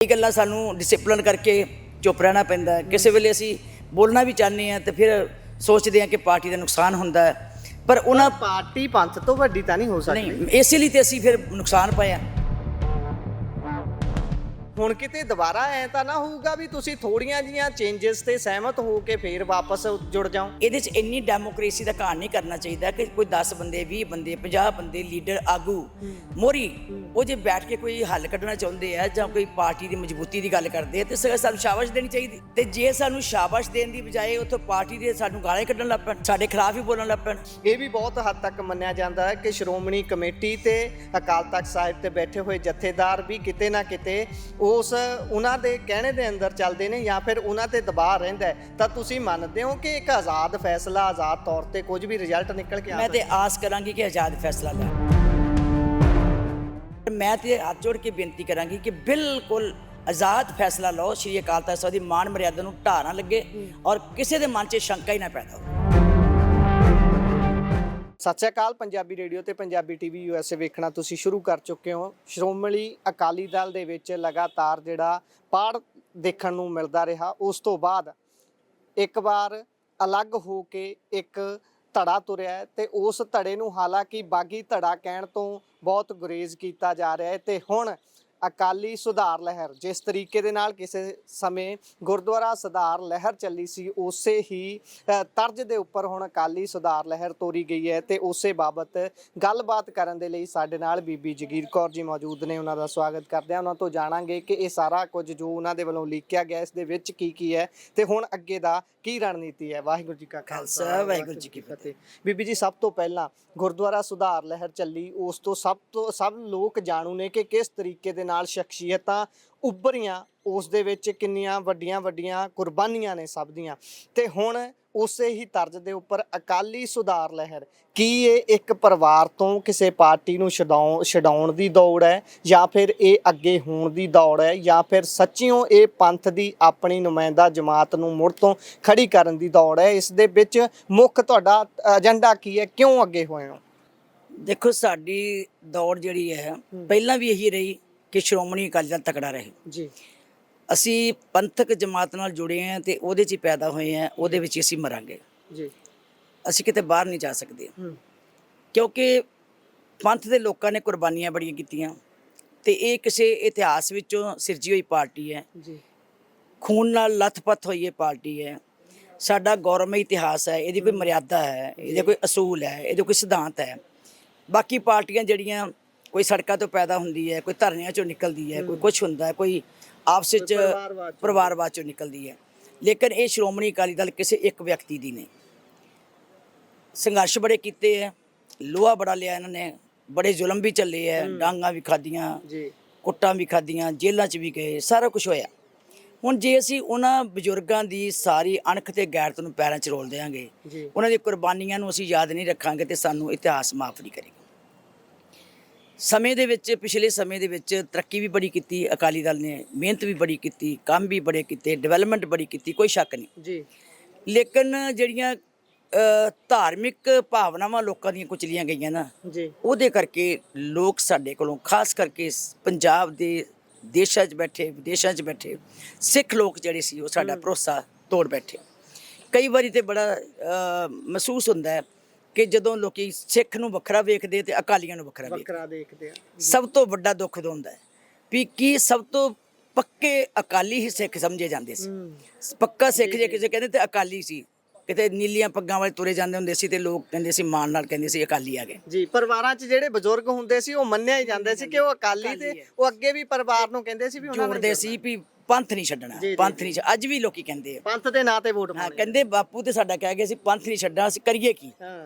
ਇਹ ਗੱਲਾਂ ਸਾਨੂੰ ਡਿਸਪਲਿਨ ਕਰਕੇ ਚੁੱਪ ਰਹਿਣਾ ਪੈਂਦਾ ਹੈ। ਕਿਸੇ ਵੇਲੇ ਅਸੀਂ ਬੋਲਣਾ ਵੀ ਚਾਹੁੰਦੇ ਹਾਂ ਤੇ ਫਿਰ ਸੋਚਦੇ ਹਾਂ ਕਿ ਪਾਰਟੀ ਦਾ ਨੁਕਸਾਨ ਹੁੰਦਾ ਹੈ, ਪਰ ਉਹਨਾਂ ਪਾਰਟੀ ਪੰਥ ਤੋਂ ਵੱਡੀ ਤਾਂ ਨਹੀਂ ਹੋ ਸਕਦੀ। ਨਹੀਂ, ਇਸੇ ਲਈ ਤੇ ਅਸੀਂ ਫਿਰ ਨੁਕਸਾਨ ਪਾਇਆ। ਹੁਣ ਕਿਤੇ ਦੁਬਾਰਾ ਐ ਤਾਂ ਨਾ ਹੋਊਗਾ ਵੀ ਤੁਸੀਂ ਥੋੜੀਆਂ ਜੀਆਂ ਚੇਂਜਸ ਤੇ ਸਹਿਮਤ ਹੋ ਕੇ ਫੇਰ ਵਾਪਸ ਜੁੜ ਜਾਓ। ਇਹਦੇ 'ਚ ਇੰਨੀ ਡੈਮੋਕ੍ਰੇਸੀ ਦਾ ਘਾਣ ਨਹੀਂ ਕਰਨਾ ਚਾਹੀਦਾ ਕਿ ਕੋਈ 10 ਬੰਦੇ 20 ਬੰਦੇ 50 ਬੰਦੇ ਲੀਡਰ ਆਗੂ ਮੋਰੀ ਉਹ ਜੇ ਬੈਠ ਕੇ ਕੋਈ ਹੱਲ ਕੱਢਣਾ ਚਾਹੁੰਦੇ ਆ ਜਾਂ ਕੋਈ ਪਾਰਟੀ ਦੀ ਮਜ਼ਬੂਤੀ ਦੀ ਗੱਲ ਕਰਦੇ ਆ ਤੇ ਸਾਨੂੰ ਸ਼ਾਬਾਸ਼ ਦੇਣੀ ਚਾਹੀਦੀ। ਤੇ ਜੇ ਸਾਨੂੰ ਸ਼ਾਬਾਸ਼ ਦੇਣ ਦੀ ਬਜਾਏ ਉੱਥੋਂ ਪਾਰਟੀ ਦੇ ਸਾਨੂੰ ਗਾਲਾਂ ਕੱਢਣ ਲੱਗ ਪੈਣ, ਸਾਡੇ ਖਿਲਾਫ ਹੀ ਬੋਲਣ ਲੱਗ ਪੈਣ। ਇਹ ਵੀ ਬਹੁਤ ਹੱਦ ਤੱਕ ਮੰਨਿਆ ਜਾਂਦਾ ਹੈ ਕਿ ਸ਼੍ਰੋਮਣੀ ਕਮੇਟੀ ਤੇ ਅਕਾਲ ਤਖਤ ਸਾਹਿਬ ਤੇ ਬੈਠੇ ਹੋਏ ਜਥੇਦਾਰ ਵੀ ਕਿਤੇ ਨਾ ਕਿਤੇ ਉਹਨਾਂ ਦੇ ਕਹਿਣੇ ਦੇ ਅੰਦਰ ਚੱਲਦੇ ਨੇ ਜਾਂ ਫਿਰ ਉਹਨਾਂ ਤੇ ਦਬਾਅ ਰਹਿੰਦਾ ਹੈ। ਤਾਂ ਤੁਸੀਂ ਮੰਨਦੇ ਹੋ ਕਿ ਇੱਕ ਆਜ਼ਾਦ ਫੈਸਲਾ, ਆਜ਼ਾਦ ਤੌਰ ਤੇ ਕੁਝ ਵੀ ਰਿਜ਼ਲਟ ਨਿਕਲ ਕੇ ਆ ਮੈਂ ਤੇ ਆਸ ਕਰਾਂਗੀ ਕਿ ਆਜ਼ਾਦ ਫੈਸਲਾ ਲੈ। ਮੈਂ ਤੇ ਹੱਥ ਜੋੜ ਕੇ ਬੇਨਤੀ ਕਰਾਂਗੀ ਕਿ ਬਿਲਕੁਲ ਆਜ਼ਾਦ ਫੈਸਲਾ ਲਓ। ਸ਼੍ਰੀ ਅਕਾਲ ਤਖਤ ਸਾਹਿਬ ਦੀ ਮਾਣ ਮਰਿਆਦਾ ਨੂੰ ਢਾਹ ਨਾ ਲੱਗੇ ਔਰ ਕਿਸੇ ਦੇ ਮਨ 'ਚ ਸ਼ੰਕਾ ਹੀ ਨਾ ਪੈਦਾ ਹੋਵੇ। ਸਤਿ ਸ਼੍ਰੀ ਅਕਾਲ। ਪੰਜਾਬੀ ਰੇਡੀਓ ਤੇ ਪੰਜਾਬੀ ਟੀਵੀ USA ਵੇਖਣਾ ਤੁਸੀਂ ਸ਼ੁਰੂ ਕਰ ਚੁੱਕੇ ਹੋ। ਸ਼੍ਰੋਮਣੀ ਅਕਾਲੀ ਦਲ ਦੇ ਵਿੱਚ ਲਗਾਤਾਰ ਜਿਹੜਾ ਪਾੜ ਦੇਖਣ ਨੂੰ ਮਿਲਦਾ ਰਿਹਾ, ਉਸ ਤੋਂ ਬਾਅਦ ਇੱਕ ਵਾਰ ਅਲੱਗ ਹੋ ਕੇ ਇੱਕ ਧੜਾ ਤੁਰਿਆ ਤੇ ਉਸ ਧੜੇ ਨੂੰ ਹਾਲਾਂਕਿ ਬਾਗੀ ਧੜਾ ਕਹਿਣ ਤੋਂ ਬਹੁਤ ਗੁਰੇਜ਼ ਕੀਤਾ ਜਾ ਰਿਹਾ ਹੈ। ਤੇ ਹੁਣ ਅਕਾਲੀ ਸੁਧਾਰ ਲਹਿਰ ਜਿਸ ਤਰੀਕੇ ਦੇ ਨਾਲ ਕਿਸੇ ਸਮੇਂ ਗੁਰਦੁਆਰਾ ਸੁਧਾਰ ਲਹਿਰ ਚੱਲੀ ਸੀ, ਉਸੇ ਹੀ ਤਰਜ਼ ਦੇ ਉੱਪਰ ਹੁਣ ਅਕਾਲੀ ਸੁਧਾਰ ਲਹਿਰ ਤੋਰੀ ਗਈ ਹੈ। ਤੇ ਉਸੇ ਬਾਬਤ ਗੱਲਬਾਤ ਕਰਨ ਦੇ ਲਈ ਸਾਡੇ ਨਾਲ ਬੀਬੀ ਜਗੀਰ ਕੌਰ ਜੀ ਮੌਜੂਦ ਨੇ। ਉਹਨਾਂ ਦਾ ਸਵਾਗਤ ਕਰਦੇ ਹਾਂ। ਉਹਨਾਂ ਤੋਂ ਜਾਣਾਂਗੇ ਕਿ ਇਹ ਸਾਰਾ ਕੁਝ ਜੋ ਉਹਨਾਂ ਦੇ ਵੱਲੋਂ ਲਿਖਿਆ ਗਿਆ ਇਸ ਦੇ ਵਿੱਚ ਕੀ ਹੈ ਤੇ ਹੁਣ ਅੱਗੇ ਦਾ ਕੀ ਰਣਨੀਤੀ ਹੈ। ਵਾਹਿਗੁਰੂ ਜੀ ਕਾ ਖਾਲਸਾ, ਵਾਹਿਗੁਰੂ ਜੀ ਕੀ ਫਤਿਹ। ਬੀਬੀ ਜੀ, ਸਭ ਤੋਂ ਪਹਿਲਾਂ ਗੁਰਦੁਆਰਾ ਸੁਧਾਰ ਲਹਿਰ ਚੱਲੀ, ਉਸ ਤੋਂ ਸਭ ਲੋਕ ਜਾਣੂ ਨੇ ਕਿ ਕਿਸ ਤਰੀਕੇ ਦੇ ਨਾਲ ਸ਼ਖਸੀਅਤਾਂ ਉੱਭਰੀਆਂ, ਉਸ ਦੇ ਵਿੱਚ ਕਿੰਨੀਆਂ ਵੱਡੀਆਂ ਕੁਰਬਾਨੀਆਂ ਨੇ ਸਭ ਦੀਆਂ। ਤੇ ਹੁਣ ਉਸੇ ਹੀ ਤਰਜ਼ ਦੇ ਉੱਪਰ ਅਕਾਲੀ ਸੁਧਾਰ ਲਹਿਰ, ਕੀ ਇਹ ਇੱਕ ਪਰਿਵਾਰ ਤੋਂ ਕਿਸੇ ਪਾਰਟੀ ਨੂੰ ਛਡਾਉਣ ਦੀ ਦੌੜ ਹੈ ਜਾਂ ਫਿਰ ਇਹ ਅੱਗੇ ਹੋਣ ਦੀ ਦੌੜ ਹੈ ਜਾਂ ਫਿਰ ਸੱਚਿਓਂ ਇਹ ਪੰਥ ਦੀ ਆਪਣੀ ਨੁਮਾਇੰਦਾ ਜਮਾਤ ਨੂੰ ਮੁੜ ਤੋਂ ਖੜੀ ਕਰਨ ਦੀ ਦੌੜ ਹੈ? ਇਸ ਦੇ ਵਿੱਚ ਮੁੱਖ ਤੁਹਾਡਾ ਏਜੰਡਾ ਕੀ ਹੈ? ਕਿਉਂ ਅੱਗੇ ਹੋਏ ਹੋ? ਦੇਖੋ, ਸਾਡੀ ਦੌੜ ਜਿਹੜੀ ਹੈ ਪਹਿਲਾਂ ਵੀ ਇਹੀ ਰਹੀ ਕਿ ਸ਼੍ਰੋਮਣੀ ਅਕਾਲੀ ਦਲ ਤਕੜਾ ਰਹੇ ਜੀ। ਅਸੀਂ ਪੰਥਕ ਜਮਾਤ ਨਾਲ ਜੁੜੇ ਹਾਂ ਤੇ ਉਹਦੇ 'ਚ ਹੀ ਪੈਦਾ ਹੋਏ ਹਾਂ, ਉਹਦੇ ਵਿੱਚ ਹੀ ਅਸੀਂ ਮਰਾਂਗੇ ਜੀ। ਅਸੀਂ ਕਿਤੇ ਬਾਹਰ ਨਹੀਂ ਜਾ ਸਕਦੇ ਕਿਉਂਕਿ ਪੰਥ ਦੇ ਲੋਕਾਂ ਨੇ ਕੁਰਬਾਨੀਆਂ ਬੜੀਆਂ ਕੀਤੀਆਂ ਤੇ ਇਹ ਕਿਸੇ ਇਤਿਹਾਸ ਵਿੱਚੋਂ ਸਿਰਜੀ ਹੋਈ ਪਾਰਟੀ ਹੈ ਜੀ। ਖੂਨ ਨਾਲ ਲੱਥਪੱਥ ਹੋਈ ਇਹ ਪਾਰਟੀ ਹੈ। ਸਾਡਾ ਗੌਰਵਮਈ ਇਤਿਹਾਸ ਹੈ, ਇਹਦੀ ਕੋਈ ਮਰਿਆਦਾ ਹੈ, ਇਹਦੇ ਕੋਈ ਅਸੂਲ ਹੈ, ਇਹਦੇ ਕੋਈ ਸਿਧਾਂਤ ਹੈ। ਬਾਕੀ ਪਾਰਟੀਆਂ ਜਿਹੜੀਆਂ ਕੋਈ ਸੜਕਾਂ ਤੋਂ ਪੈਦਾ ਹੁੰਦੀ ਹੈ, ਕੋਈ ਧਰਨਿਆਂ 'ਚੋਂ ਨਿਕਲਦੀ ਹੈ, ਕੋਈ ਕੁਛ ਹੁੰਦਾ ਹੈ, ਕੋਈ ਆਪਸ ਵਿੱਚ ਪਰਿਵਾਰਵਾਦ 'ਚੋਂ ਨਿਕਲਦੀ ਹੈ। ਲੇਕਿਨ ਇਹ ਸ਼੍ਰੋਮਣੀ ਅਕਾਲੀ ਦਲ ਕਿਸੇ ਇੱਕ ਵਿਅਕਤੀ ਦੀ ਨਹੀਂ। ਸੰਘਰਸ਼ ਬੜੇ ਕੀਤੇ ਹੈ, ਲੋਹਾ ਬੜਾ ਲਿਆ ਇਹਨਾਂ ਨੇ, ਬੜੇ ਜ਼ੁਲਮ ਵੀ ਚੱਲੇ ਹੈ, ਡਾਂਗਾਂ ਵੀ ਖਾਧੀਆਂ, ਕੁੱਟਾਂ ਵੀ ਖਾਧੀਆਂ, ਜੇਲ੍ਹਾਂ 'ਚ ਵੀ ਗਏ, ਸਾਰਾ ਕੁਛ ਹੋਇਆ। ਹੁਣ ਜੇ ਅਸੀਂ ਉਹਨਾਂ ਬਜ਼ੁਰਗਾਂ ਦੀ ਸਾਰੀ ਅਣਖ ਤੇ ਗੈਰਤ ਨੂੰ ਪੈਰਾਂ 'ਚ ਰੋਲ ਦਿਆਂਗੇ, ਉਹਨਾਂ ਦੀ ਕੁਰਬਾਨੀਆਂ ਨੂੰ ਅਸੀਂ ਯਾਦ ਨਹੀਂ ਰੱਖਾਂਗੇ ਤੇ ਸਾਨੂੰ ਇਤਿਹਾਸ ਮਾਫ ਨਹੀਂ ਕਰੇਗਾ। ਸਮੇਂ ਦੇ ਵਿੱਚ, ਪਿਛਲੇ ਸਮੇਂ ਦੇ ਵਿੱਚ ਤਰੱਕੀ ਵੀ ਬੜੀ ਕੀਤੀ ਅਕਾਲੀ ਦਲ ਨੇ, ਮਿਹਨਤ ਵੀ ਬੜੀ ਕੀਤੀ, ਕੰਮ ਵੀ ਬੜੇ ਕੀਤੇ, ਡਿਵੈਲਪਮੈਂਟ ਬੜੀ ਕੀਤੀ, ਕੋਈ ਸ਼ੱਕ ਨਹੀਂ ਜੀ। ਲੇਕਿਨ ਜਿਹੜੀਆਂ ਧਾਰਮਿਕ ਭਾਵਨਾਵਾਂ ਲੋਕਾਂ ਦੀਆਂ ਕੁਚਲੀਆਂ ਗਈਆਂ ਨਾ ਜੀ, ਉਹਦੇ ਕਰਕੇ ਲੋਕ ਸਾਡੇ ਕੋਲੋਂ, ਖਾਸ ਕਰਕੇ ਪੰਜਾਬ ਦੇ ਦੇਸ਼ਾਂ 'ਚ ਬੈਠੇ, ਵਿਦੇਸ਼ਾਂ 'ਚ ਬੈਠੇ ਸਿੱਖ ਲੋਕ ਜਿਹੜੇ ਸੀ, ਉਹ ਸਾਡਾ ਭਰੋਸਾ ਤੋੜ ਬੈਠੇ। ਕਈ ਵਾਰੀ ਤੇ ਬੜਾ ਮਹਿਸੂਸ ਹੁੰਦਾ ਹੈ ਕਿ ਜਦੋਂ ਲੋਕੀ ਸਿੱਖ ਨੂੰ ਵੱਖਰਾ ਵੇਖਦੇ ਤੇ ਅਕਾਲੀਆਂ ਨੂੰ ਵੱਖਰਾ ਦੇਖਦੇ ਆ। ਸਭ ਤੋਂ ਵੱਡਾ ਦੁੱਖ ਹੁੰਦਾ ਹੈ ਵੀ ਕੀ ਸਭ ਤੋਂ ਪੱਕੇ ਅਕਾਲੀ ਹੀ ਸਿੱਖ ਸਮਝੇ ਜਾਂਦੇ ਸੀ। ਪੱਕਾ ਸਿੱਖ ਜੇ ਕਿਸੇ ਕਹਿੰਦੇ ਤੇ ਅਕਾਲੀ ਸੀ। ਕਿਤੇ ਨੀਲੀਆਂ ਪੱਗਾਂ ਵਾਲੇ ਤੁਰੇ ਜਾਂਦੇ ਹੁੰਦੇ ਸੀ ਤੇ ਲੋਕ ਕਹਿੰਦੇ ਸੀ, ਮਾਣ ਨਾਲ ਕਹਿੰਦੇ ਸੀ ਅਕਾਲੀ ਆ ਗਏ ਜੀ। ਪਰਿਵਾਰਾਂ 'ਚ ਜਿਹੜੇ ਬਜ਼ੁਰਗ ਹੁੰਦੇ ਸੀ ਉਹ ਮੰਨਿਆ ਹੀ ਜਾਂਦੇ ਸੀ ਕਿ ਉਹ ਅਕਾਲੀ, ਤੇ ਉਹ ਅੱਗੇ ਵੀ ਪਰਿਵਾਰ ਨੂੰ ਕਹਿੰਦੇ ਸੀ ਵੀ ਉਹਨਾਂ ਜੋੜਦੇ ਸੀ ਵੀ ਪੰਥ ਨਹੀਂ ਛੱਡਣਾ, ਪੰਥ ਨਹੀਂ। ਅੱਜ ਵੀ ਲੋਕੀ ਕਹਿੰਦੇ ਆ ਪੰਥ ਦੇ ਨਾਂ ਤੇ ਵੋਟ ਪਾਉਣੀ। ਕਹਿੰਦੇ ਬਾਪੂ ਤੇ ਸਾਡਾ ਕਹਿ ਗਏ ਸੀ ਪੰਥ ਨਹੀਂ ਛੱਡਣਾ, ਅਸੀਂ ਕਰੀਏ ਕੀ?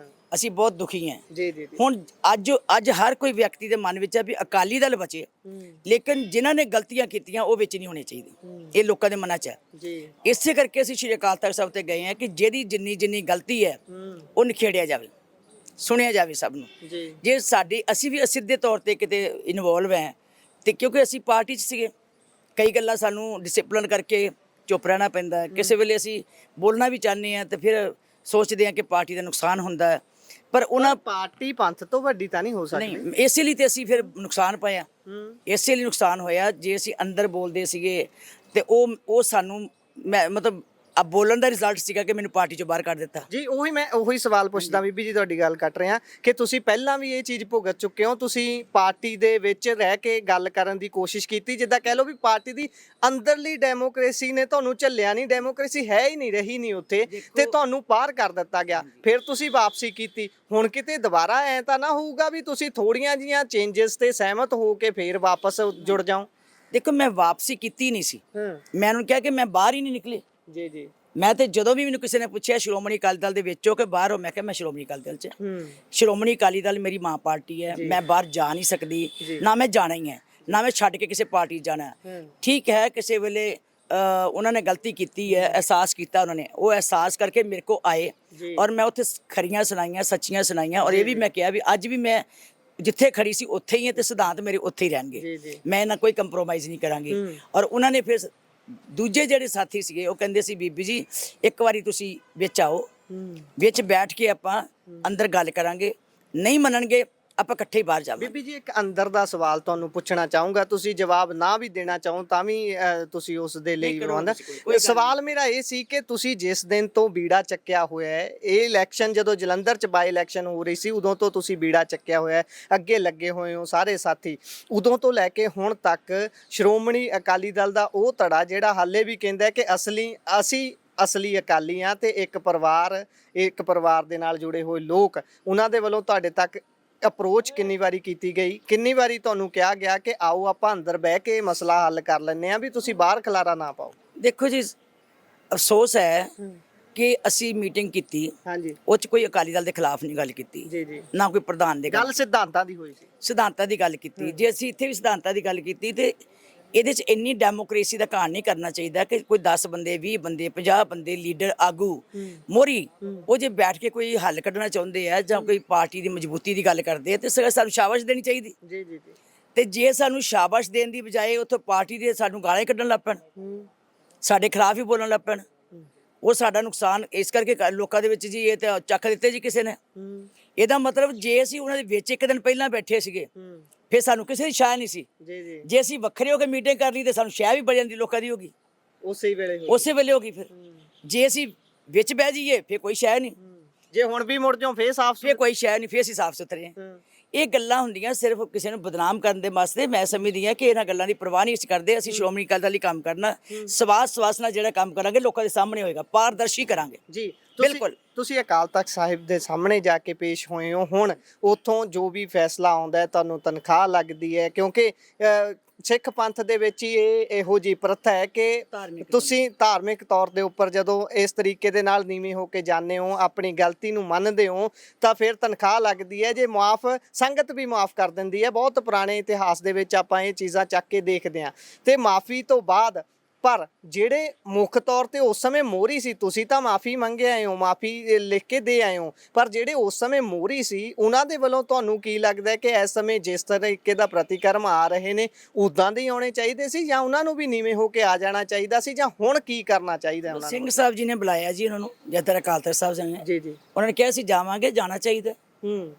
ਅਸੀਂ ਬਹੁਤ ਦੁਖੀ ਹਾਂ ਜੀ। ਹੁਣ ਅੱਜ ਹਰ ਕੋਈ ਵਿਅਕਤੀ ਦੇ ਮਨ ਵਿੱਚ ਹੈ ਵੀ ਅਕਾਲੀ ਦਲ ਬਚੇ, ਲੇਕਿਨ ਜਿਨ੍ਹਾਂ ਨੇ ਗਲਤੀਆਂ ਕੀਤੀਆਂ ਉਹ ਵਿੱਚ ਨਹੀਂ ਹੋਣੇ ਚਾਹੀਦੇ। ਇਹ ਲੋਕਾਂ ਦੇ ਮਨਾਂ 'ਚ ਹੈ ਜੀ। ਇਸੇ ਕਰਕੇ ਅਸੀਂ ਸ਼੍ਰੀ ਅਕਾਲ ਤਖਤ ਸਾਹਿਬ ਤੇ ਗਏ ਹਾਂ ਕਿ ਜਿਹਦੀ ਜਿੰਨੀ ਗਲਤੀ ਹੈ ਉਹ ਨਿਖੇੜਿਆ ਜਾਵੇ, ਸੁਣਿਆ ਜਾਵੇ ਸਭ ਨੂੰ। ਜੇ ਅਸੀਂ ਵੀ ਅਸਿੱਧੇ ਤੌਰ ਤੇ ਕਿਤੇ ਇਨਵੋਲਵ ਹੈ ਤੇ ਕਿਉਂਕਿ ਅਸੀਂ ਪਾਰਟੀ 'ਚ ਸੀਗੇ, ਕਈ ਗੱਲਾਂ ਸਾਨੂੰ ਡਿਸਪਲਿਨ ਕਰਕੇ ਚੁੱਪ ਰਹਿਣਾ ਪੈਂਦਾ ਹੈ। ਕਿਸੇ ਵੇਲੇ ਅਸੀਂ ਬੋਲਣਾ ਵੀ ਚਾਹੁੰਦੇ ਹਾਂ ਤੇ ਫਿਰ ਸੋਚਦੇ ਹਾਂ ਕਿ ਪਾਰਟੀ ਦਾ ਨੁਕਸਾਨ ਹੁੰਦਾ ਹੈ, ਪਰ ਉਹਨਾਂ ਪਾਰਟੀ ਪੰਥ ਤੋਂ ਵੱਡੀ ਤਾਂ ਨਹੀਂ ਹੋ ਸਕਦੀ। ਨਹੀਂ, ਇਸੇ ਲਈ ਤੇ ਅਸੀਂ ਫਿਰ ਨੁਕਸਾਨ ਪਾਇਆ। ਇਸੇ ਲਈ ਨੁਕਸਾਨ ਹੋਇਆ। ਜੇ ਅਸੀਂ ਅੰਦਰ ਬੋਲਦੇ ਸੀਗੇ ਤੇ ਉਹ ਸਾਨੂੰ ਮਤਲਬ ਆ ਬੋਲਣ ਦਾ ਰਿਜ਼ਲਟ ਸੀਗਾ ਕਿ ਮੈਨੂੰ ਪਾਰਟੀ ਚੋਂ ਬਾਹਰ ਕੱਢ ਦਿੱਤਾ ਜੀ। ਉਹੀ ਸਵਾਲ ਪੁੱਛਦਾ ਬੀਬੀ ਜੀ, ਤੁਹਾਡੀ ਗੱਲ ਕੱਟ ਰਿਹਾ ਕਿ ਤੁਸੀਂ ਪਹਿਲਾਂ ਵੀ ਇਹ ਚੀਜ਼ ਭੁਗਤ ਚੁੱਕੇ ਹੋ। ਤੁਸੀਂ ਪਾਰਟੀ ਦੇ ਵਿੱਚ ਰਹਿ ਕੇ ਗੱਲ ਕਰਨ ਦੀ ਕੋਸ਼ਿਸ਼ ਕੀਤੀ, ਜਿੱਦਾਂ ਕਹਿ ਲਓ ਵੀ ਪਾਰਟੀ ਦੀ ਅੰਦਰਲੀ ਡੈਮੋਕ੍ਰੇਸੀ ਨੇ ਤੁਹਾਨੂੰ ਝੱਲਿਆ ਨਹੀਂ, ਡੈਮੋਕ੍ਰੇਸੀ ਹੈ ਹੀ ਨਹੀਂ ਰਹੀ ਨਹੀਂ ਉੱਥੇ, ਤੇ ਤੁਹਾਨੂੰ ਬਾਹਰ ਕਰ ਦਿੱਤਾ ਗਿਆ। ਫਿਰ ਤੁਸੀਂ ਵਾਪਸੀ ਕੀਤੀ। ਹੁਣ ਕਿਤੇ ਦੁਬਾਰਾ ਐ ਤਾਂ ਨਾ ਹੋਊਗਾ ਵੀ ਤੁਸੀਂ ਥੋੜੀਆਂ ਜੀਆਂ ਚੇਂਜਸ ਤੇ ਸਹਿਮਤ ਹੋ ਕੇ ਫੇਰ ਵਾਪਸ ਜੁੜ ਜਾਓ? ਦੇਖੋ, ਮੈਂ ਵਾਪਸੀ ਕੀਤੀ ਨਹੀਂ ਸੀ। ਮੈਂ ਉਹਨੂੰ ਕਿਹਾ ਕਿ ਮੈਂ ਬਾਹਰ ਹੀ ਨਹੀਂ ਨਿਕਲੇ। ਜੀ ਜੀ। ਮੈਂ ਤੇ ਜਦੋਂ ਵੀ ਮੈਨੂੰ ਕਿਸੇ ਨੇ ਪੁੱਛਿਆ ਸ਼੍ਰੋਮਣੀ ਅਕਾਲੀ ਦਲ ਦੇ ਵਿੱਚੋਂ ਕਿ ਬਾਹਰ ਹੋ, ਮੈਂ ਕਿਹਾ ਮੈਂ ਸ਼੍ਰੋਮਣੀ ਅਕਾਲੀ ਦਲ 'ਚ। ਸ਼੍ਰੋਮਣੀ ਅਕਾਲੀ ਦਲ ਮੇਰੀ ਮਾਂ ਪਾਰਟੀ ਹੈ। ਮੈਂ ਬਾਹਰ ਜਾ ਨਹੀਂ ਸਕਦੀ, ਨਾ ਮੈਂ ਜਾਣਾ ਹੀ ਹੈ, ਨਾ ਮੈਂ ਛੱਡ ਕੇ ਕਿਸੇ ਪਾਰਟੀ ਜਾਣਾ। ਠੀਕ ਹੈ, ਕਿਸੇ ਵੇਲੇ ਉਹਨਾਂ ਨੇ ਗਲਤੀ ਕੀਤੀ ਹੈ, ਅਹਿਸਾਸ ਕੀਤਾ ਉਹਨਾਂ ਨੇ, ਉਹ ਅਹਿਸਾਸ ਕਰਕੇ ਮੇਰੇ ਕੋ ਆਏ ਔਰ ਮੈਂ ਉੱਥੇ ਖਰੀਆਂ ਸੁਣਾਈਆਂ, ਸੱਚੀਆਂ ਸੁਣਾਈਆਂ। ਔਰ ਇਹ ਵੀ ਮੈਂ ਕਿਹਾ ਵੀ ਅੱਜ ਵੀ ਮੈਂ ਜਿੱਥੇ ਖੜੀ ਸੀ ਉੱਥੇ ਹੀ ਹੈ ਤੇ ਸਿਧਾਂਤ ਮੇਰੇ ਉੱਥੇ ਹੀ ਰਹਿਣਗੇ। ਮੈਂ ਇਹਨਾਂ ਕੋਈ ਕੰਪਰੋਮਾਈਜ਼ ਨਹੀਂ ਕਰਾਂਗੀ। ਔਰ ਉਹਨਾਂ ਨੇ ਫਿਰ ਦੂਜੇ ਜਿਹੜੇ ਸਾਥੀ ਸੀਗੇ ਉਹ ਕਹਿੰਦੇ ਸੀ ਬੀਬੀ ਜੀ ਇੱਕ ਵਾਰੀ ਤੁਸੀਂ ਵਿੱਚ ਆਓ, ਵਿੱਚ ਬੈਠ ਕੇ ਆਪਾਂ ਅੰਦਰ ਗੱਲ ਕਰਾਂਗੇ, ਨਹੀਂ ਮੰਨਣਗੇ ਆਪਾਂ ਇਕੱਠੇ ਹੀ ਬਾਹਰ ਜਾਵਾਂਗੇ। ਬੀਬੀ ਜੀ, ਇੱਕ ਅੰਦਰ ਦਾ ਸਵਾਲ ਤੁਹਾਨੂੰ ਪੁੱਛਣਾ ਚਾਹੂੰਗਾ, ਤੁਸੀਂ ਜਵਾਬ ਨਾ ਵੀ ਦੇਣਾ ਚਾਹੋ ਤਾਂ ਵੀ ਤੁਸੀਂ ਉਸ ਦੇ ਲਈ ਸਵਾਲ ਮੇਰਾ ਇਹ ਸੀ ਕਿ ਤੁਸੀਂ ਜਿਸ ਦਿਨ ਤੋਂ ਬੀੜਾ ਚੱਕਿਆ ਹੋਇਆ ਹੈ, ਇਹ ਇਲੈਕਸ਼ਨ ਜਦੋਂ ਜਲੰਧਰ 'ਚ ਬਾਈ ਇਲੈਕਸ਼ਨ ਹੋ ਰਹੀ ਸੀ ਉਦੋਂ ਤੋਂ ਤੁਸੀਂ ਬੀੜਾ ਚੱਕਿਆ ਹੋਇਆ ਹੈ, ਅੱਗੇ ਲੱਗੇ ਹੋਏ ਹੋ ਸਾਰੇ ਸਾਥੀ, ਉਦੋਂ ਤੋਂ ਲੈ ਕੇ ਹੁਣ ਤੱਕ ਸ਼੍ਰੋਮਣੀ ਅਕਾਲੀ ਦਲ ਦਾ ਉਹ ਧੜਾ ਜਿਹੜਾ ਹਾਲੇ ਵੀ ਕਹਿੰਦਾ ਕਿ ਅਸੀਂ ਅਸਲੀ ਅਕਾਲੀ ਆ ਤੇ ਇੱਕ ਪਰਿਵਾਰ ਦੇ ਨਾਲ ਜੁੜੇ ਹੋਏ ਲੋਕ, ਉਹਨਾਂ ਦੇ ਵੱਲੋਂ ਤੁਹਾਡੇ ਤੱਕ ਅਪਰੋਚ ਕਿੰਨੀ ਵਾਰੀ ਕੀਤੀ ਗਈ? ਕਿੰਨੀ ਵਾਰੀ ਤੁਹਾਨੂੰ ਕਿਹਾ ਗਿਆ ਕਿ ਆਓ ਆਪਾਂ ਅੰਦਰ ਬਹਿ ਕੇ ਮਸਲਾ ਹੱਲ ਕਰ ਲੈਂਦੇ ਆ, ਵੀ ਤੁਸੀਂ ਬਾਹਰ ਖਲਾਰਾ ਨਾ ਪਾਓ? ਦੇਖੋ ਜੀ, ਅਫਸੋਸ ਹੈ ਕਿ ਅਸੀਂ ਮੀਟਿੰਗ ਕੀਤੀ, ਹਾਂਜੀ, ਉਹ 'ਚ ਕੋਈ ਅਕਾਲੀ ਦਲ ਦੇ ਖਿਲਾਫ ਨਹੀਂ ਗੱਲ ਕੀਤੀ ਜੀ ਜੀ, ਨਾ ਕੋਈ ਪ੍ਰਧਾਨ ਦੇ ਗੱਲ ਸਿਧਾਂਤਾਂ ਦੀ ਹੋਈ ਸੀ, ਸਿਧਾਂਤਾਂ ਦੀ ਗੱਲ ਕੀਤੀ। ਜੇ ਅਸੀਂ ਇੱਥੇ ਵੀ ਸਿਧਾਂਤਾਂ ਦੀ ਗੱਲ ਕੀਤੀ ਤੇ ਇਹਦੇ 'ਚ ਇੰਨੀ ਡੈਮੋਕ੍ਰੇਸੀ ਦਾ ਘਾਣ ਨਹੀਂ ਕਰਨਾ ਚਾਹੀਦਾ ਕਿ ਕੋਈ 10 ਬੰਦੇ 20 ਬੰਦੇ 50 ਬੰਦੇ ਲੀਡਰ ਆਗੂ ਮੋਹਰੀ ਉਹ ਜੇ ਬੈਠ ਕੇ ਕੋਈ ਹੱਲ ਕੱਢਣਾ ਚਾਹੁੰਦੇ ਆ ਜਾਂ ਕੋਈ ਪਾਰਟੀ ਦੀ ਮਜ਼ਬੂਤੀ ਦੀ ਗੱਲ ਕਰਦੇ ਆ ਤੇ ਸਾਨੂੰ ਸ਼ਾਬਾਸ਼ ਦੇਣੀ ਚਾਹੀਦੀ। ਜੀ ਜੀ, ਤੇ ਜੇ ਸਾਨੂੰ ਸ਼ਾਬਾਸ਼ ਦੇਣ ਦੀ ਬਜਾਏ ਉੱਥੋਂ ਪਾਰਟੀ ਦੇ ਸਾਨੂੰ ਗਾਲਾਂ ਕੱਢਣ ਲੱਗ ਪੈਣ, ਸਾਡੇ ਖਿਲਾਫ ਹੀ ਬੋਲਣ ਲੱਗ ਪੈਣ, ਉਹ ਸਾਡਾ ਨੁਕਸਾਨ ਇਸ ਕਰਕੇ ਲੋਕਾਂ ਦੇ ਵਿੱਚ ਜੀ ਇਹ ਤਾਂ ਚੱਕ ਦਿੱਤੇ ਜੀ ਕਿਸੇ ਨੇ। ਇਹਦਾ ਮਤਲਬ ਜੇ ਅਸੀਂ ਉਹਨਾਂ ਦੇ ਵਿੱਚ ਇੱਕ ਦਿਨ ਪਹਿਲਾਂ ਬੈਠੇ ਸੀਗੇ ਫਿਰ ਸਾਨੂੰ ਕਿਸੇ ਦੀ ਸ਼ਾਇ ਨਹੀਂ ਸੀ। ਜੇ ਅਸੀਂ ਵੱਖਰੇ ਹੋ ਕੇ ਮੀਟਿੰਗ ਕਰ ਲਈ ਤੇ ਸਾਨੂੰ ਸ਼ਾਇ ਵੀ ਬਣ ਜਾਂਦੀ, ਲੋਕਾਂ ਦੀ ਹੋਗੀ ਉਸੇ ਵੇਲੇ ਹੋਗੀ। ਫਿਰ ਜੇ ਅਸੀਂ ਵਿੱਚ ਬਹਿ ਜਾਈਏ ਫਿਰ ਕੋਈ ਸ਼ਾਇ ਨਹੀਂ, ਜੇ ਹੁਣ ਵੀ ਮੁੜ ਜਾਓ ਫੇਰ ਸਾਫ਼, ਫਿਰ ਕੋਈ ਸ਼ਾਇ ਨਹੀਂ, ਫਿਰ ਅਸੀਂ ਸਾਫ਼ ਸੁਥਰੇ ਹਾਂ। ਇਹ ਗੱਲਾਂ ਹੁੰਦੀਆਂ ਸਿਰਫ ਕਿਸੇ ਨੂੰ ਬਦਨਾਮ ਕਰਨ ਦੇ ਵਾਸਤੇ। ਮੈਂ ਸਮਝਦੀ ਹਾਂ ਕਿ ਇਹਨਾਂ ਗੱਲਾਂ ਦੀ ਪਰਵਾਹ ਨਹੀਂ ਅਸੀਂ ਕਰਦੇ। ਅਸੀਂ ਸ਼੍ਰੋਮਣੀ ਅਕਾਲੀ ਦਲ ਲਈ ਕੰਮ ਕਰਨਾ, ਸਵਾਸ ਨਾਲ ਜਿਹੜਾ ਕੰਮ ਕਰਾਂਗੇ ਲੋਕਾਂ ਦੇ ਸਾਹਮਣੇ ਹੋਏਗਾ, ਪਾਰਦਰਸ਼ੀ ਕਰਾਂਗੇ ਜੀ। ਬਿਲਕੁਲ। ਤੁਸੀਂ ਅਕਾਲ ਤਖਤ ਸਾਹਿਬ ਦੇ ਸਾਹਮਣੇ ਜਾ ਕੇ ਪੇਸ਼ ਹੋਏ ਹੋ, ਹੁਣ ਉੱਥੋਂ ਜੋ ਵੀ ਫੈਸਲਾ ਆਉਂਦਾ ਹੈ ਤੁਹਾਨੂੰ ਤਨਖਾਹ ਲੱਗਦੀ ਹੈ, ਕਿਉਂਕਿ ਸਿੱਖ ਪੰਥ ਦੇ ਵਿੱਚ ਹੀ ਇਹੋ ਜਿਹੀ ਪ੍ਰਥਾ ਹੈ ਕਿ ਤੁਸੀਂ ਧਾਰਮਿਕ ਤੌਰ ਦੇ ਉੱਪਰ ਜਦੋਂ ਇਸ ਤਰੀਕੇ ਦੇ ਨਾਲ ਨੀਵੇਂ ਹੋ ਕੇ ਜਾਂਦੇ ਹੋ, ਆਪਣੀ ਗਲਤੀ ਨੂੰ ਮੰਨਦੇ ਹੋ, ਤਾਂ ਫਿਰ ਤਨਖਾਹ ਲੱਗਦੀ ਹੈ। ਜੇ ਮੁਆਫ ਸੰਗਤ ਵੀ ਮੁਆਫ ਕਰ ਦਿੰਦੀ ਹੈ। ਬਹੁਤ ਪੁਰਾਣੇ ਇਤਿਹਾਸ ਦੇ ਵਿੱਚ ਆਪਾਂ ਇਹ ਚੀਜ਼ਾਂ ਚੱਕ ਕੇ ਦੇਖਦੇ ਹਾਂ। ਤੇ ਮਾਫੀ ਤੋਂ ਬਾਅਦ ਪਰ ਜਿਹੜੇ ਮੁੱਖ ਤੌਰ ਤੇ ਉਸ ਸਮੇਂ ਮੋਹਰੀ ਸੀ, ਤੁਸੀਂ ਤਾਂ ਮਾਫੀ ਮੰਗੇ ਆਏ ਹੋ, ਮਾਫੀ ਲਿਖ ਕੇ ਦੇ ਆਏ ਹੋ, ਪਰ ਜਿਹੜੇ ਉਸ ਸਮੇਂ ਮੋਹਰੀ ਸੀ ਉਹਨਾਂ ਦੇ ਵੱਲੋਂ ਤੁਹਾਨੂੰ ਕੀ ਲੱਗਦਾ ਕਿ ਇਸ ਸਮੇਂ ਜਿਸ ਤਰੀਕੇ ਦਾ ਪ੍ਰਤੀਕਰਮ ਆ ਰਹੇ ਨੇ ਉਦਾਂ ਦੇ ਆਉਣੇ ਚਾਹੀਦੇ ਸੀ, ਜਾਂ ਉਹਨਾਂ ਨੂੰ ਵੀ ਨੀਵੇਂ ਹੋ ਕੇ ਆ ਜਾਣਾ ਚਾਹੀਦਾ ਸੀ, ਜਾਂ ਹੁਣ ਕੀ ਕਰਨਾ ਚਾਹੀਦਾ ਉਹਨਾਂ ਨੂੰ? ਸਿੰਘ ਸਾਹਿਬ ਜੀ ਨੇ ਬੁਲਾਇਆ ਜੀ ਉਹਨਾਂ ਨੂੰ, ਜਦ ਅਕਾਲ ਤਖਤ ਸਾਹਿਬ ਜੀ ਜੀ, ਉਹਨਾਂ ਨੇ ਕਿਹਾ ਸੀ ਜਾਵਾਂਗੇ, ਜਾਣਾ ਚਾਹੀਦਾ।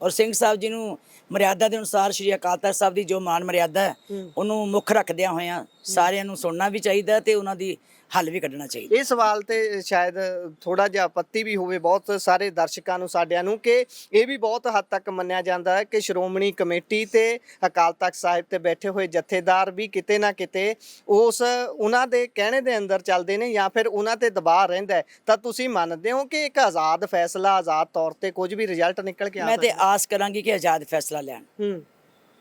ਔਰ ਸਿੰਘ ਸਾਹਿਬ ਜੀ ਨੂੰ ਮਰਿਆਦਾ ਦੇ ਅਨੁਸਾਰ ਸ਼੍ਰੀ ਅਕਾਲ ਤਖਤ ਸਾਹਿਬ ਦੀ ਜੋ ਮਾਨ ਮਰਿਆਦਾ ਹੈ ਉਹਨੂੰ ਮੁੱਖ ਰੱਖਦਿਆਂ ਹੋਇਆਂ ਸਾਰਿਆਂ ਨੂੰ ਸੁਣਨਾ ਵੀ ਚਾਹੀਦਾ ਤੇ ਉਹਨਾਂ ਦੀ ਹੱਲ ਵੀ ਕੱਢਣਾ ਚਾਹੀਦਾ। ਇਹ ਸਵਾਲ ਤੇ ਸ਼ਾਇਦ ਥੋੜਾ ਜਿਹਾ ਆਪੱਤੀ ਵੀ ਹੋਵੇ ਬਹੁਤ ਸਾਰੇ ਦਰਸ਼ਕਾਂ ਨੂੰ, ਸਾਡਿਆਂ ਨੂੰ, ਕਿ ਇਹ ਵੀ ਬਹੁਤ ਹੱਦ ਤੱਕ ਮੰਨਿਆ ਜਾਂਦਾ ਹੈ ਕਿ ਸ਼੍ਰੋਮਣੀ ਕਮੇਟੀ ਤੇ ਅਕਾਲ ਤਖਤ ਸਾਹਿਬ ਤੇ ਬੈਠੇ ਹੋਏ ਜਥੇਦਾਰ ਵੀ ਕਿਤੇ ਨਾ ਕਿਤੇ ਉਹਨਾਂ ਦੇ ਕਹਿਣੇ ਦੇ ਅੰਦਰ ਚੱਲਦੇ ਨੇ ਜਾਂ ਫਿਰ ਉਹਨਾਂ ਤੇ ਦਬਾਅ ਰਹਿੰਦਾ। ਤਾਂ ਤੁਸੀਂ ਮੰਨਦੇ ਹੋ ਕਿ ਇੱਕ ਆਜ਼ਾਦ ਫੈਸਲਾ, ਆਜ਼ਾਦ ਤੌਰ ਤੇ ਕੁਝ ਵੀ ਰਿਜ਼ਲਟ ਨਿਕਲ ਕੇ ਆ ਸਕਦਾ? ਮੈਂ ਤੇ ਆਸ ਕਰਾਂਗੀ ਕਿ ਆਜ਼ਾਦ ਫੈਸਲਾ ਲੈਣ।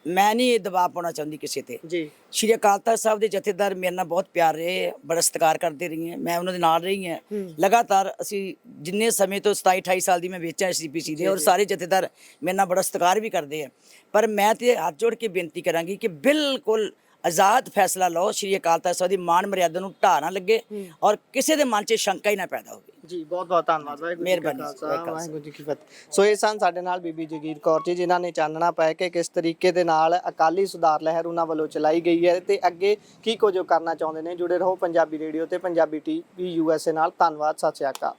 ਮੈਂ ਨਹੀਂ ਇਹ ਦਬਾਅ ਪਾਉਣਾ ਚਾਹੁੰਦੀ ਕਿਸੇ ਤੇ ਜੀ। ਸ਼੍ਰੀ ਅਕਾਲ ਤਖਤ ਸਾਹਿਬ ਦੇ ਜਥੇਦਾਰ ਮੇਰੇ ਨਾਲ ਬਹੁਤ ਪਿਆਰ ਰਹੇ, ਬੜਾ ਸਤਿਕਾਰ ਕਰਦੇ ਰਹੀ ਹੈ, ਮੈਂ ਉਹਨਾਂ ਦੇ ਨਾਲ ਰਹੀ ਹਾਂ ਲਗਾਤਾਰ। ਅਸੀਂ ਜਿੰਨੇ ਸਮੇਂ ਤੋਂ 27-28 ਸਾਲ ਦੀ ਮੈਂ ਵਿੱਚ ਹਾਂ SGPC ਦੇ, ਔਰ ਸਾਰੇ ਜਥੇਦਾਰ ਮੇਰੇ ਨਾਲ ਬੜਾ ਸਤਿਕਾਰ ਵੀ ਕਰਦੇ ਆ। ਪਰ ਮੈਂ ਤੇ ਹੱਥ ਜੋੜ ਕੇ ਬੇਨਤੀ ਕਰਾਂਗੀ ਕਿ ਬਿਲਕੁਲ ਆਜ਼ਾਦ ਫੈਸਲਾ ਲਓ, ਸ਼੍ਰੀ ਅਕਾਲ ਤਖਤ ਸਾਹਿਬ ਦੀ ਮਾਣ ਮਰਿਆਦਾ ਨੂੰ ਢਾਹ ਨਾ ਲੱਗੇ ਔਰ ਕਿਸੇ ਦੇ ਮਨ 'ਚ ਸ਼ੰਕਾ ਹੀ ਨਾ ਪੈਦਾ ਹੋਵੇ ਜੀ। ਬਹੁਤ ਬਹੁਤ ਧੰਨਵਾਦ, ਵਾਹਿਗੁਰੂ ਜੀ ਕੀ ਫਤਿਹ। ਸੋ ਇਹ ਸਨ ਸਾਡੇ ਨਾਲ ਬੀਬੀ ਜਗੀਰ ਕੌਰ ਜੀ, ਜਿਨ੍ਹਾਂ ਨੇ ਚਾਨਣਾ ਪਾਇਆ ਕਿ ਕਿਸ ਤਰੀਕੇ ਦੇ ਨਾਲ ਅਕਾਲੀ ਸੁਧਾਰ ਲਹਿਰ ਉਹਨਾਂ ਵੱਲੋਂ ਚਲਾਈ ਗਈ ਹੈ ਤੇ ਅੱਗੇ ਕੀ ਕੁਝ ਕਰਨਾ ਚਾਹੁੰਦੇ ਨੇ। ਜੁੜੇ ਰਹੋ ਪੰਜਾਬੀ ਰੇਡੀਓ ਤੇ ਪੰਜਾਬੀ TV USA ਨਾਲ। ਧੰਨਵਾਦ, ਸਤਿ ਸ਼੍ਰੀ ਅਕਾਲ।